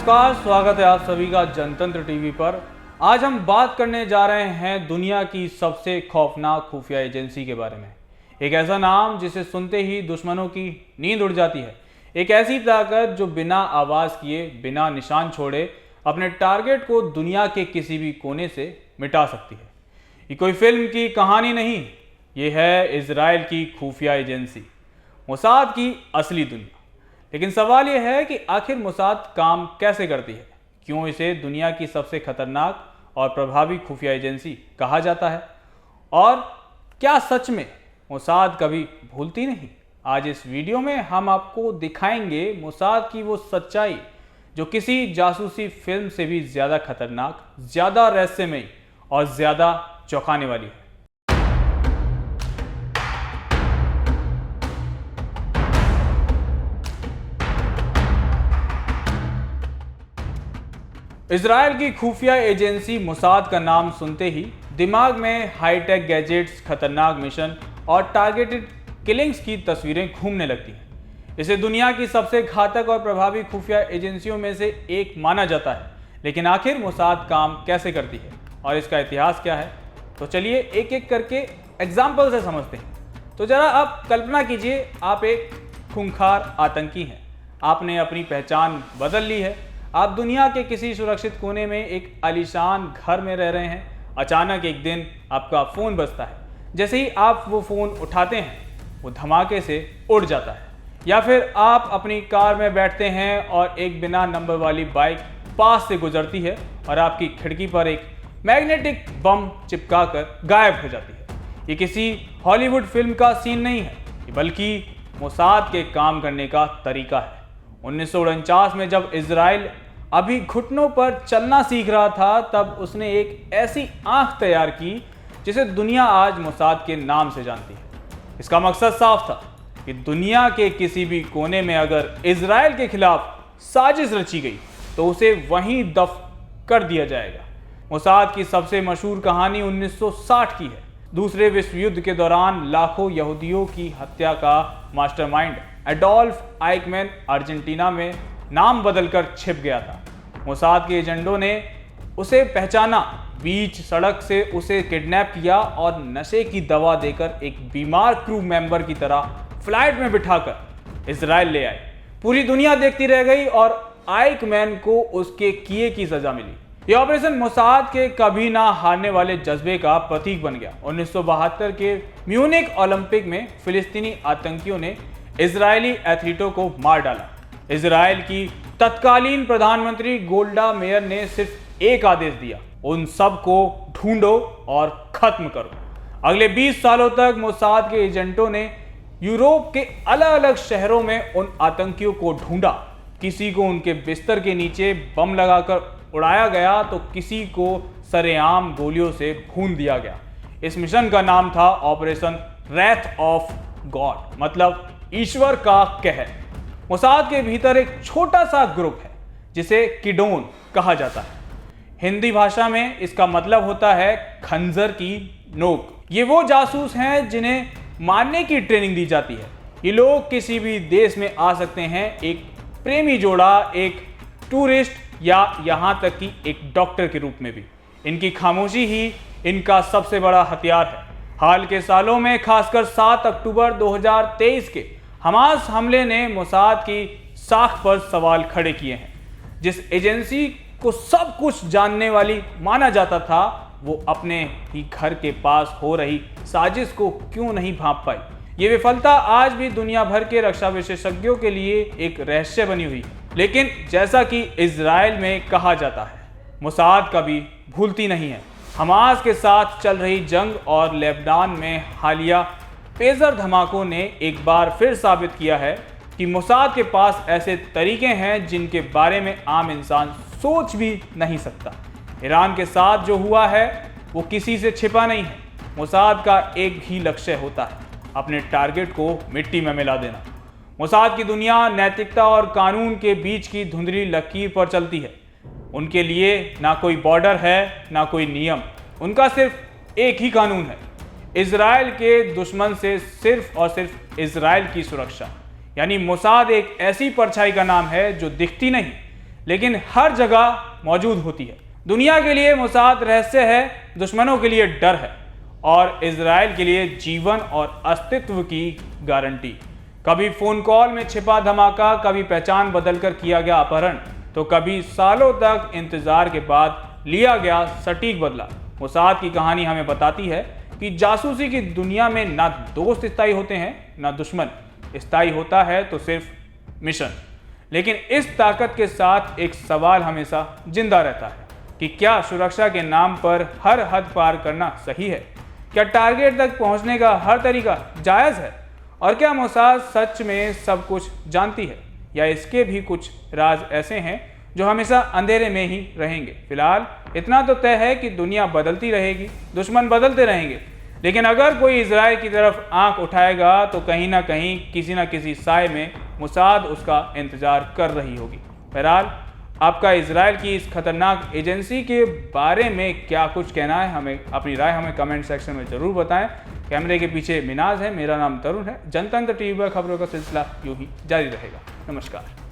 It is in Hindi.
नमस्कार, स्वागत है आप सभी का जनतंत्र टीवी पर। आज हम बात करने जा रहे हैं दुनिया की सबसे खौफनाक खुफिया एजेंसी के बारे में। एक ऐसा नाम जिसे सुनते ही दुश्मनों की नींद उड़ जाती है। एक ऐसी ताकत जो बिना आवाज़ किए, बिना निशान छोड़े अपने टारगेट को दुनिया के किसी भी कोने से मिटा सकती है। ये कोई फिल्म की कहानी नहीं, ये है इजराइल की खुफिया एजेंसी, मोसाद की असली दुनिया। लेकिन सवाल यह है कि आखिर मोसाद काम कैसे करती है, क्यों इसे दुनिया की सबसे खतरनाक और प्रभावी खुफिया एजेंसी कहा जाता है, और क्या सच में मोसाद कभी भूलती नहीं। आज इस वीडियो में हम आपको दिखाएंगे मोसाद की वो सच्चाई जो किसी जासूसी फिल्म से भी ज़्यादा खतरनाक, ज़्यादा रहस्यमयी और ज़्यादा चौंकाने वाली है। इजराइल की खुफिया एजेंसी मोसाद का नाम सुनते ही दिमाग में हाईटेक गैजेट्स, खतरनाक मिशन और टारगेटेड किलिंग्स की तस्वीरें घूमने लगती हैं। इसे दुनिया की सबसे घातक और प्रभावी खुफिया एजेंसियों में से एक माना जाता है। लेकिन आखिर मोसाद काम कैसे करती है और इसका इतिहास क्या है, तो चलिए एक एक करके एग्जाम्पल से समझते हैं। तो जरा आप कल्पना कीजिए, आप एक खूंखार आतंकी हैं। आपने अपनी पहचान बदल ली है। आप दुनिया के किसी सुरक्षित कोने में एक आलीशान घर में रह रहे हैं। अचानक एक दिन आपका फ़ोन बजता है। जैसे ही आप वो फ़ोन उठाते हैं, वो धमाके से उड़ जाता है। या फिर आप अपनी कार में बैठते हैं और एक बिना नंबर वाली बाइक पास से गुजरती है और आपकी खिड़की पर एक मैग्नेटिक बम चिपकाकर गायब हो जाती है। ये किसी हॉलीवुड फिल्म का सीन नहीं है, बल्कि मोसाद के काम करने का तरीका है। 1949 में जब इजराइल अभी घुटनों पर चलना सीख रहा था, तब उसने एक ऐसी आंख तैयार की जिसे दुनिया आज मोसाद के नाम से जानती है। इसका मकसद साफ था कि दुनिया के किसी भी कोने में अगर इजराइल के खिलाफ साजिश रची गई तो उसे वहीं दफ कर दिया जाएगा। मोसाद की सबसे मशहूर कहानी 1960 की है। दूसरे विश्व युद्ध के दौरान लाखों यहूदियों की हत्या का मास्टरमाइंड एडोल्फ आइकमैन अर्जेंटीना में नाम बदलकर छिप गया था। मोसाद के एजेंटों ने उसे पहचाना, बीच सड़क से उसे किडनैप किया और नशे की दवा देकर एक बीमार क्रू मेंबर की तरह फ्लाइट में बिठाकर इजराइल ले आए। पूरी दुनिया देखती रह गई और आइकमैन को उसके किए की सजा मिली। यह ऑपरेशन मोसाद के कभी ना हारने वाले जज्बे का प्रतीक बन गया। 1972 के म्यूनिक ओलंपिक में फिलिस्तीनी आतंकियों ने इजरायली एथलीटों को मार डाला। इजराइल की तत्कालीन प्रधानमंत्री गोल्डा मेयर ने सिर्फ एक आदेश दिया, उन सब को ढूंढो और खत्म करो। अगले 20 सालों तक मोसाद के एजेंटों ने यूरोप के अलग अलग शहरों में उन आतंकियों को ढूंढा। किसी को उनके बिस्तर के नीचे बम लगाकर उड़ाया गया तो किसी को सरेआम गोलियों से भून दिया गया। इस मिशन का नाम था ऑपरेशन रैथ ऑफ गॉड, मतलब ईश्वर का कहर। मोसाद के भीतर एक छोटा सा ग्रुप है जिसे किडोन कहा जाता है। हिंदी भाषा में इसका मतलब होता है खंजर की नोक। ये वो जासूस हैं जिन्हें मारने की ट्रेनिंग दी जाती है। ये लोग किसी भी देश में आ सकते हैं, एक प्रेमी जोड़ा, एक टूरिस्ट या यहाँ तक कि एक डॉक्टर के रूप में भी। इनकी खामोशी ही इनका सबसे बड़ा हथियार है। हाल के सालों में, खासकर 7 अक्टूबर 2023 के हमास हमले ने मोसाद की साख पर सवाल खड़े किए हैं। जिस एजेंसी को सब कुछ जानने वाली माना जाता था, वो अपने ही घर के पास हो रही साजिश को क्यों नहीं भांप पाई। ये विफलता आज भी दुनिया भर के रक्षा विशेषज्ञों के लिए एक रहस्य बनी हुई है। लेकिन जैसा कि इजराइल में कहा जाता है, मोसाद कभी भूलती नहीं है। हमास के साथ चल रही जंग और लेबनान में हालिया पेजर धमाकों ने एक बार फिर साबित किया है कि मोसाद के पास ऐसे तरीके हैं जिनके बारे में आम इंसान सोच भी नहीं सकता। ईरान के साथ जो हुआ है वो किसी से छिपा नहीं है। मोसाद का एक ही लक्ष्य होता है, अपने टारगेट को मिट्टी में मिला देना। मोसाद की दुनिया नैतिकता और कानून के बीच की धुंधली लकीर पर चलती है। उनके लिए ना कोई बॉर्डर है, ना कोई नियम। उनका सिर्फ एक ही कानून है, इजराइल के दुश्मन से सिर्फ और सिर्फ इजराइल की सुरक्षा। यानी मोसाद एक ऐसी परछाई का नाम है जो दिखती नहीं, लेकिन हर जगह मौजूद होती है। दुनिया के लिए मोसाद रहस्य है, दुश्मनों के लिए डर है और इजराइल के लिए जीवन और अस्तित्व की गारंटी। कभी फोन कॉल में छिपा धमाका, कभी पहचान बदलकर किया गया अपहरण, तो कभी सालों तक इंतजार के बाद लिया गया सटीक बदला। मोसाद की कहानी हमें बताती है कि जासूसी की दुनिया में ना दोस्त स्थायी होते हैं ना दुश्मन। स्थायी होता है तो सिर्फ मिशन। लेकिन इस ताकत के साथ एक सवाल हमेशा जिंदा रहता है कि क्या सुरक्षा के नाम पर हर हद पार करना सही है? क्या टारगेट तक पहुंचने का हर तरीका जायज़ है? और क्या मोसाद सच में सब कुछ जानती है, या इसके भी कुछ राज ऐसे हैं जो हमेशा अंधेरे में ही रहेंगे? फिलहाल इतना तो तय है कि दुनिया बदलती रहेगी, दुश्मन बदलते रहेंगे, लेकिन अगर कोई इजराइल की तरफ आंख उठाएगा तो कहीं ना कहीं किसी ना किसी साए में मोसाद उसका इंतजार कर रही होगी। बहरहाल आपका इजराइल की इस खतरनाक एजेंसी के बारे में क्या कुछ कहना है, हमें अपनी राय हमें कमेंट सेक्शन में ज़रूर बताएं। कैमरे के पीछे मिनाज है, मेरा नाम तरुण है। जनतंत्र टीवी पर खबरों का सिलसिला यूं ही जारी रहेगा। नमस्कार।